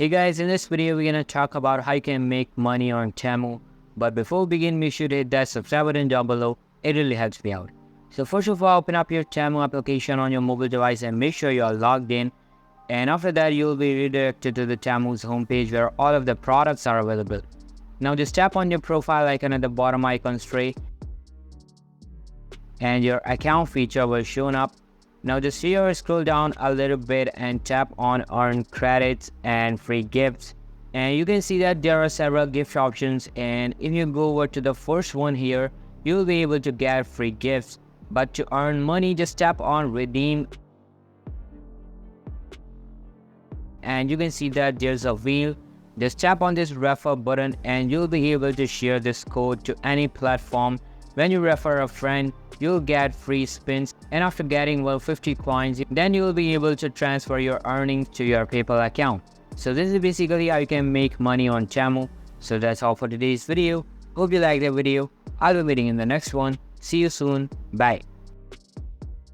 Hey guys, in this video we're gonna talk about how you can make money on Temu. But before we begin, make sure to hit that subscribe button down below. It really helps me out. So first of all, open up your Temu application on your mobile device and make sure you are logged in. And after that, you'll be redirected to the Temu's homepage where all of the products are available. Now just tap on your profile icon at the bottom icon tray, and your account feature will show up. Now just here scroll down a little bit and tap on earn credits and free gifts, and you can see that there are several gift options, and if you go over to the first one here, you'll be able to get free gifts. But to earn money, just tap on redeem, and you can see that there's a wheel. Just tap on this refer button and you'll be able to share this code to any platform. When you refer a friend, you'll get free spins, and after getting 50 coins, then you'll be able to transfer your earnings to your PayPal account. So this is basically how you can make money on Temu. So that's all for today's video. Hope you liked the video. I'll be meeting in the next one. See you soon. Bye.